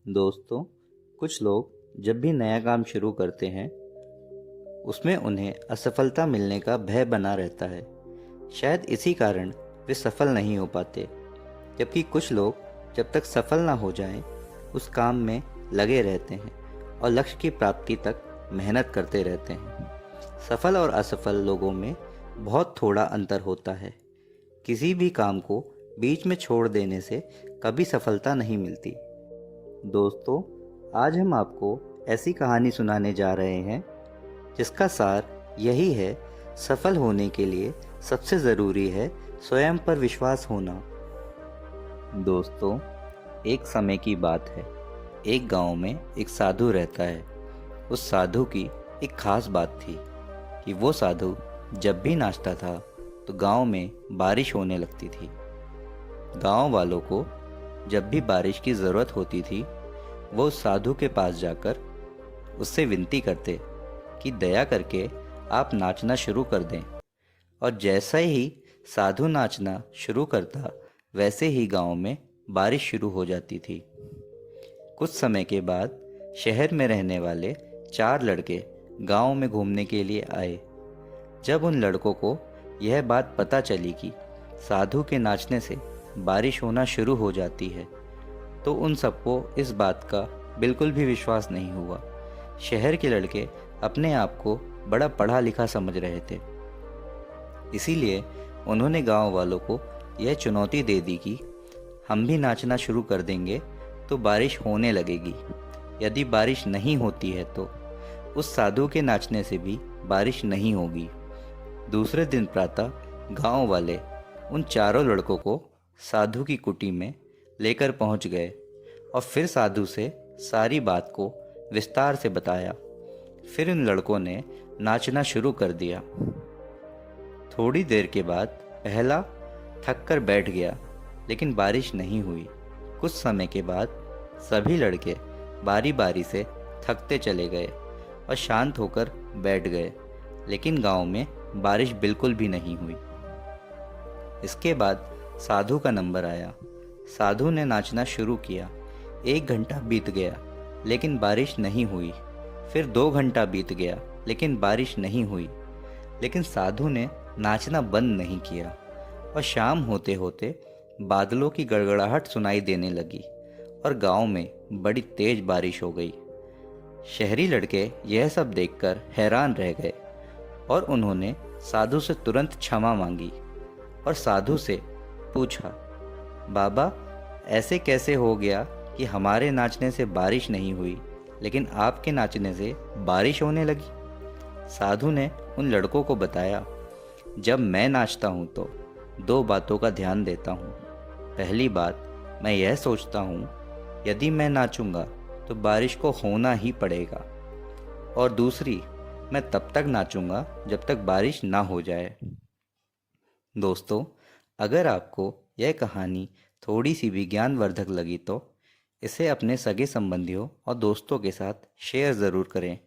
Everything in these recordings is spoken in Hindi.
दोस्तों, कुछ लोग जब भी नया काम शुरू करते हैं उसमें उन्हें असफलता मिलने का भय बना रहता है। शायद इसी कारण वे सफल नहीं हो पाते। जबकि कुछ लोग जब तक सफल ना हो जाएं, उस काम में लगे रहते हैं और लक्ष्य की प्राप्ति तक मेहनत करते रहते हैं। सफल और असफल लोगों में बहुत थोड़ा अंतर होता है। किसी भी काम को बीच में छोड़ देने से कभी सफलता नहीं मिलती। दोस्तों, आज हम आपको ऐसी कहानी सुनाने जा रहे हैं जिसका सार यही है, सफल होने के लिए सबसे ज़रूरी है स्वयं पर विश्वास होना। दोस्तों, एक समय की बात है। एक गांव में एक साधु रहता है। उस साधु की एक खास बात थी कि वो साधु जब भी नाचता था तो गांव में बारिश होने लगती थी। गांव वालों को जब भी बारिश की ज़रूरत होती थी वो उस साधु के पास जाकर उससे विनती करते कि दया करके आप नाचना शुरू कर दें। और जैसा ही साधु नाचना शुरू करता वैसे ही गांव में बारिश शुरू हो जाती थी। कुछ समय के बाद शहर में रहने वाले 4 लड़के गांव में घूमने के लिए आए। जब उन लड़कों को यह बात पता चली कि साधु के नाचने से बारिश होना शुरू हो जाती है तो उन सबको इस बात का बिल्कुल भी विश्वास नहीं हुआ। शहर के लड़के अपने आप को बड़ा पढ़ा लिखा समझ रहे थे, इसीलिए उन्होंने गांव वालों को यह चुनौती दे दी कि हम भी नाचना शुरू कर देंगे तो बारिश होने लगेगी। यदि बारिश नहीं होती है तो उस साधु के नाचने से भी बारिश नहीं होगी। दूसरे दिन प्रातः गांव वाले उन चारों लड़कों को साधु की कुटी में लेकर पहुंच गए और फिर साधु से सारी बात को विस्तार से बताया। फिर उन लड़कों ने नाचना शुरू कर दिया। थोड़ी देर के बाद पहला थक कर बैठ गया, लेकिन बारिश नहीं हुई। कुछ समय के बाद सभी लड़के बारी बारी से थकते चले गए और शांत होकर बैठ गए, लेकिन गांव में बारिश बिल्कुल भी नहीं हुई। इसके बाद साधु का नंबर आया। साधु ने नाचना शुरू किया। 1 घंटा बीत गया, लेकिन बारिश नहीं हुई। फिर 2 घंटा बीत गया, लेकिन बारिश नहीं हुई। लेकिन साधु ने नाचना बंद नहीं किया और शाम होते होते बादलों की गड़गड़ाहट सुनाई देने लगी और गांव में बड़ी तेज बारिश हो गई। शहरी लड़के यह सब देखकर हैरान रह गए और उन्होंने साधु से तुरंत क्षमा मांगी और साधु से पूछा, बाबा, ऐसे कैसे हो गया कि हमारे नाचने से बारिश नहीं हुई लेकिन आपके नाचने से बारिश होने लगी? साधु ने उन लड़कों को बताया, जब मैं नाचता हूँ तो 2 बातों का ध्यान देता हूँ। पहली बात, मैं यह सोचता हूँ यदि मैं नाचूंगा तो बारिश को होना ही पड़ेगा, और दूसरी, मैं तब तक नाचूंगा जब तक बारिश ना हो जाए। दोस्तों, अगर आपको यह कहानी थोड़ी सी भी ज्ञानवर्धक लगी तो इसे अपने सगे संबंधियों और दोस्तों के साथ शेयर ज़रूर करें,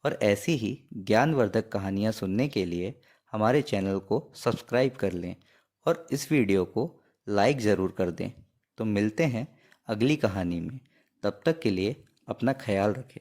और ऐसी ही ज्ञानवर्धक कहानियाँ सुनने के लिए हमारे चैनल को सब्सक्राइब कर लें और इस वीडियो को लाइक ज़रूर कर दें। तो मिलते हैं अगली कहानी में। तब तक के लिए अपना ख्याल रखें।